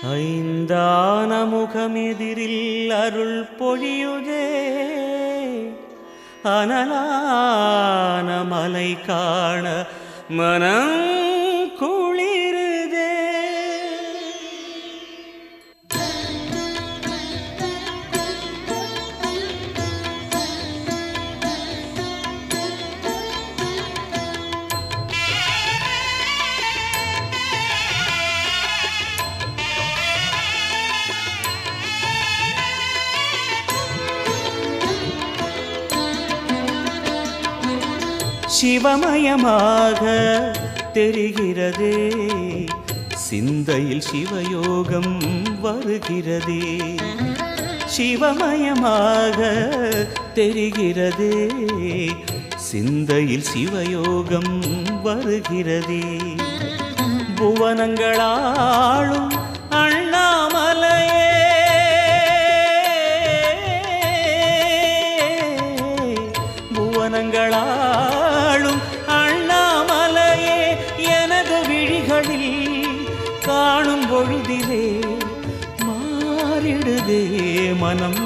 ஐந்தான முகமெதிரில் அருள் பொழியுதே, அனலான மலை காண மனம் குளிருதே. சிவமயமாக தெரிகிறதே, சிந்தையில் சிவயோகம் வருகிறதே. சிவமயமாக தெரிகிறதே, சிந்தையில் சிவயோகம் வருகிறதே. புவனங்களாளும் அண்ணாமலையே, புவனங்களாளும் அண்ணாமலையே, எனது விழிகளில் காணும் பொழுதிலே மாறிடுதே, மனம்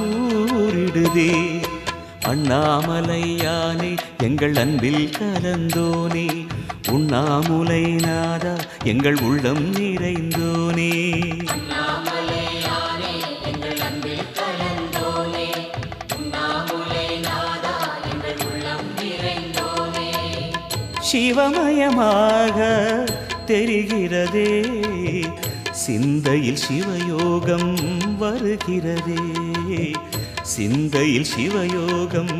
ஊறிடுதே. அண்ணாமலையானே எங்கள் அன்பில் கலந்தோனே, உண்ணாமுலை நாதா எங்கள் உள்ளம் நிறைந்தோனே. சிவமயமாக தெரிகிறதே, சிந்தையில் சிவயோகம் வருகிறதே, சிந்தையில் சிவயோகம்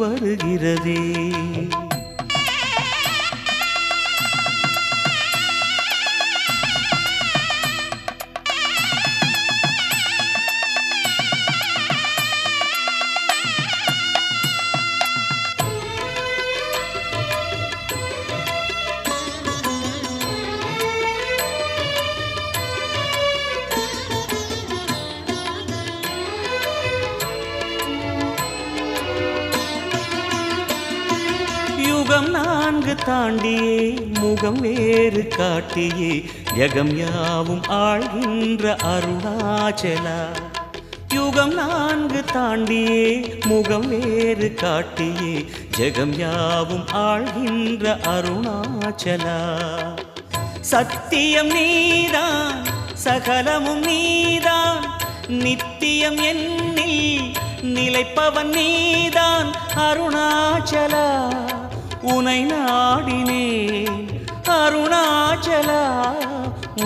வருகிறதே. யுகம் நான்கு தாண்டியே முகம் வேறு காட்டியே, யகம் யாவும் ஆழ்கின்ற அருணாச்சலா. யுகம் நான்கு தாண்டியே முகம் வேறு காட்டியே, ஜகம் யாவும் ஆழ்கின்ற அருணாச்சலா. சத்தியம் நீதான் சகலமும் நீதான், நித்தியம் என்னில் நிலைப்பவன் நீதான் அருணாச்சலா. உனை நாடினேன் அருணாச்சலா,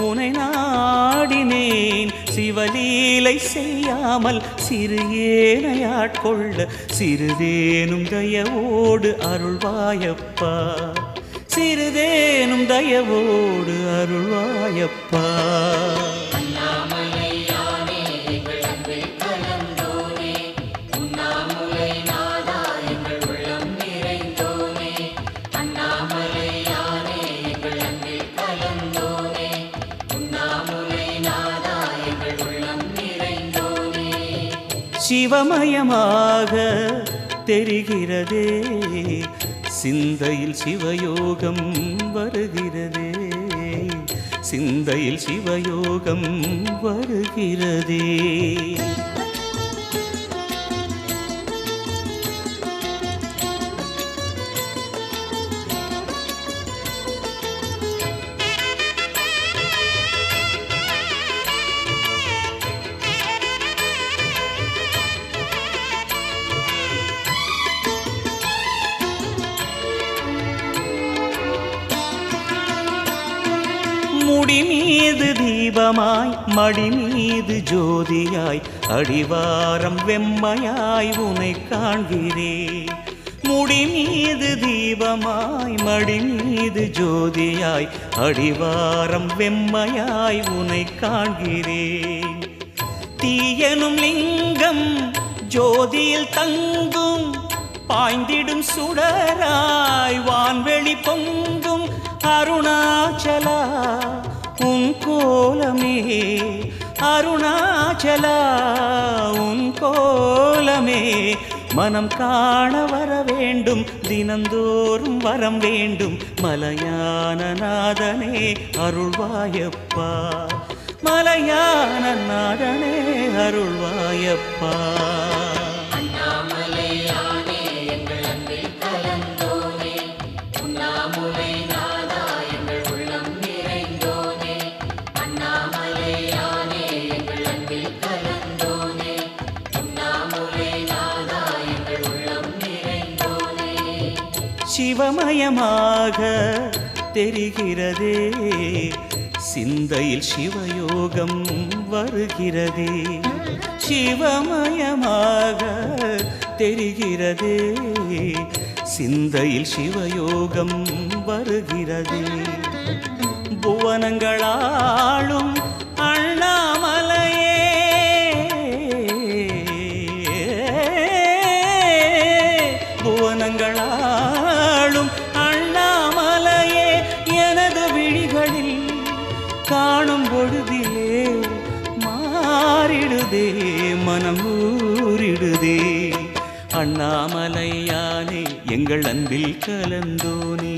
உனை நாடினேன். சிவலீலை செய்யாமல் சிறு ஏனையாட்கொள்ள சிறிதேனும் தயவோடு அருள்வாயப்பா, சிறிதேனும் தயவோடு அருள்வாயப்பா. சிவமயமாக தெரிகிறதே, சிந்தையில் சிவயோகம் வருகிறதே, சிந்தையில் சிவயோகம் வருகிறதே. முடி மீது தீபமாய் மடி மீது ஜோதியாய், அடிவாரம் வெம்மையாய் உனை காண்கிறேன். முடி மீது தீபமாய் மடி மீது ஜோதியாய், அடிவாரம் வெம்மையாய் உனை காண்கிறேன். தீயனும் லிங்கம் ஜோதியில் தங்கும், பாய்ந்திடும் சுடராய் வான்வெளி பொங்கும் அருணாச்சலா. உன் கோலமே அருணாச்சலா, உன் கோலமே மனம் காண வர வேண்டும், தினந்தோறும் வரம் வேண்டும். மலையான நாதனே அருள்வாயப்பா, மலையான நாதனே அருள்வாயப்பா. அண்ணாமலையானே எங்கள் அன்பில் கலந்தோனே, உண்ணாமுலை நாதா எங்கள் உள்ளம் நிறைந்தோனே. அண்ணாமலையானே எங்கள் அன்பில் கலந்தோனே, உண்ணாமுலை நாதா எங்கள் உள்ளம் நிறைந்தோனே. சிவமயமாக தெரிகிறதே, சிந்தையில் சிவயோகம் வருகிறதே. சிவமயமாக தெரிகிறதே, சிந்தையில் சிவயோகம் வருகிறதே. புவனங்களாளும் அண்ணாமலையே, புவனங்களாளும் அண்ணாமலையே, எனது விழிகளில் காணும் பொழுதிலே மாறிடுதே மனம் ஊறிடுதே. அண்ணாமலையானே எங்கள் அன்பில் கலந்தோனே,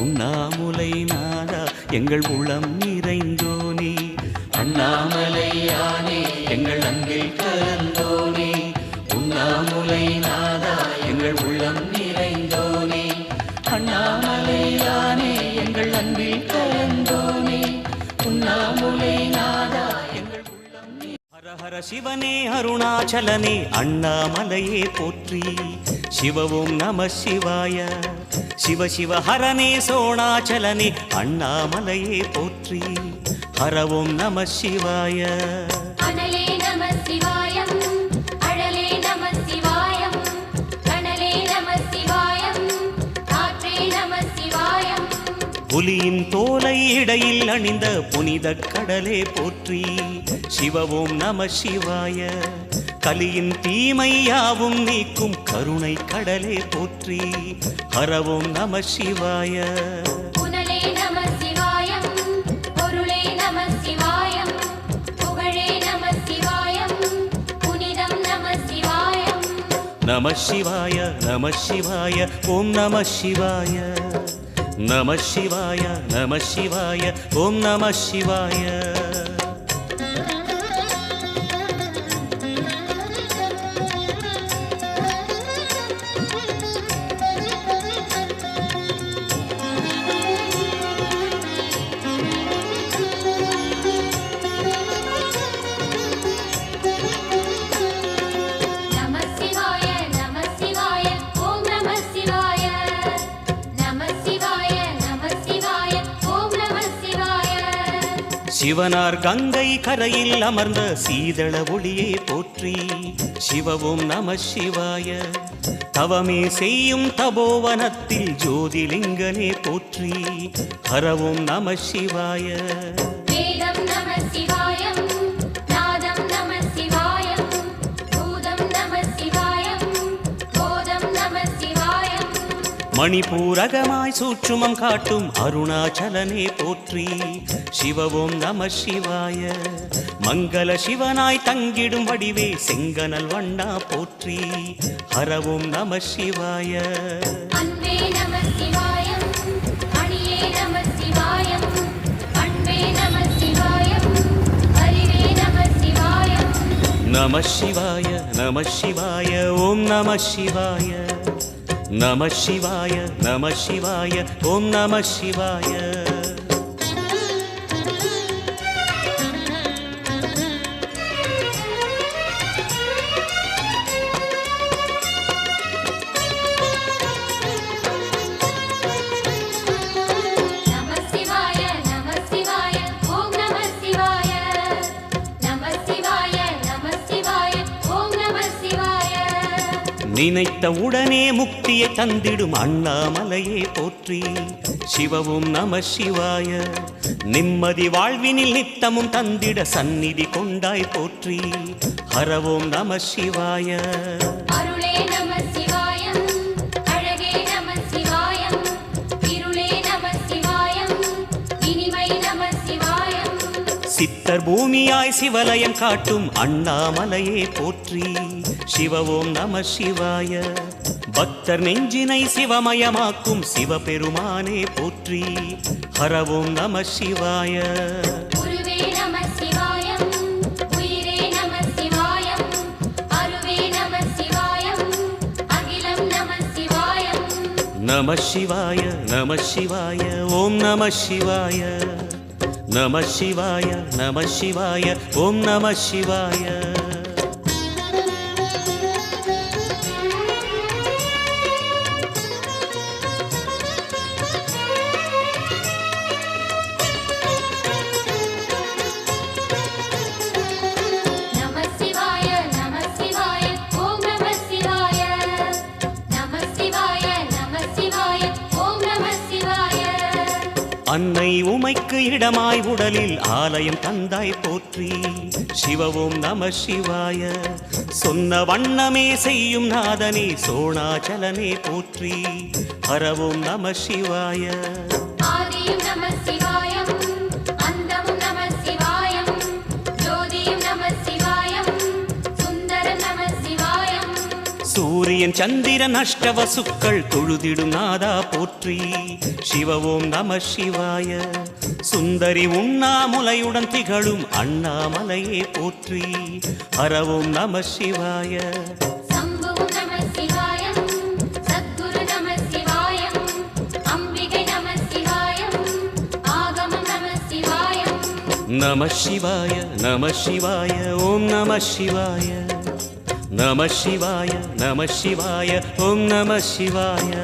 உண்ணாமுலை நாதா எங்கள் உளம் நிறைந்தோனே. அண்ணாமலையானே எங்கள் அன்பில் கலந்தோனே, உண்ணாமுலை நாதா எங்கள் உள்ளம் நிறைந்தோனே. அண்ணாமலையானே எங்கள் அன்பில் கலந்தோனே, உண்ணாமுலை நாதா எங்கள் உள்ளம். ஹர ஹர சிவனே அருணாச்சலனே அண்ணாமலையே போற்றி. சிவவும் நம சிவாய. சிவ சிவ ஹரனே சோணாச்சலனே அண்ணாமலையே போற்றி. ஹரவும் நம சிவாய. அனலே நம சிவாயம், அழலே நம சிவாயம், கனலே நம சிவாயம், காற்றே நம சிவாயம். புலியின் தோலை இடையில் அணிந்த புனித கடலே போற்றி. சிவவும் நம சிவாய. கலியின் தீமையாவும் நீக்கும் கருணை கடலே போற்றி. ஹரவும் நம சிவாய. புனலே நம சிவாயம், பொருளே நம சிவாயம், புகழே நம சிவாயம், புனிதம் நம சிவாயம். நம சிவாய நம சிவாய ஓம் நம சிவாய. நம சிவாய நம சிவாய ஓம் நம சிவாய. நம சிவாய நம சிவாய ஓம் நம சிவாய. நம சிவாய நம சிவாய ஓம் நம சிவாய. சிவனார் கங்கை கரையில் அமர்ந்த சீதள ஒளியே போற்றி. சிவவும் நம சிவாய. தவமே செய்யும் தபோவனத்தில் ஜோதிலிங்கனே போற்றி. ஹரவும் நம சிவாய. வேதம் நம சிவாயம், நாதம் நம சிவாயம், பூதம் நம சிவாயம், போதம் நம சிவாயம். மணிபூரகமாய் சூட்சுமம் காட்டும் அருணாச்சலனே போற்றி. சிவவும் நம சிவாய. மங்கள சிவனாய் தங்கிடும் வடிவே செங்கனல் வண்ணா போற்றி. ஹரவும் நம சிவாய. அன்பே நம சிவாயம், அணியே நம சிவாயம், அன்பே நம சிவாயம், அறிவே நம சிவாயம். நம சிவாய நம சிவாய ஓம் நம சிவாய. நம சிவாய நம சிவாய ஓம் நம சிவாய. நம சிவாய நம சிவாய ஓம் நம சிவாய. நம சிவாய நம சிவாய ஓம் நம சிவாய. நினைத்த உடனே முக்தியை தந்திடும் அண்ணாமலையே போற்றி. சிவவும் நம சிவாய. நிம்மதி வாழ்வினில் நித்தமும் தந்திட சந்நிதி கொண்டாய் போற்றி. ஹரவோம் நம சிவாய. அருளே நம சிவாயம், அழகே நம சிவாயம், இருளே நம சிவாயம், இனிமை நம சிவாயம். சித்தர் பூமியாய் சிவலயம் காட்டும் அண்ணாமலையே போற்றி. சிவவோம் நம சிவாய. பக்தர் நெஞ்சினை சிவமயமாக்கும் சிவபெருமானே போற்றி. ஹரவோம் நம சிவாய. குருவே நம சிவாயம், நம சிவாய நம சிவாய ஓம் நம சிவாய நம சிவாய நம சிவாய ஓம் நம சிவாய நம சிவாய நம சிவாய ஓம் நம சிவாய நம சிவாய நம சிவாய ஓம் நம சிவாய அன்னை உமைக்கு இடமாய் உடலில் ஆலயம் தந்தாய் போற்றி சிவவோம் நம சிவாய சொன்ன வண்ணமே செய்யும் நாதனே சோணாச்சலனே போற்றி ஹரவோம் நம சிவாய ஆதியும் நம சிவாயம் அந்தமும் நம சிவாயம் ஜோதியும் நம சிவாயம் சுந்தரம் நம சிவாயம் சூரியன் சந்திரன் அஷ்டவசுக்கள் தொழுதிடும் நாதா போற்றி சிவவோம் நம சிவாய சுந்தரி உண்ணாமுலையுடன் திகழும் அண்ணாமலையே போற்றி ஹரவோம் நம சிவாய சம்புவும் நம சிவாயம் சத்குரு நம சிவாயம் அம்பிகை நம சிவாயம் ஆகமம் நம சிவாயம் நம சிவாய நம சிவாய ஓம் நம சிவாய நம சிவாய நம சிவாய ஓம் நம சிவாய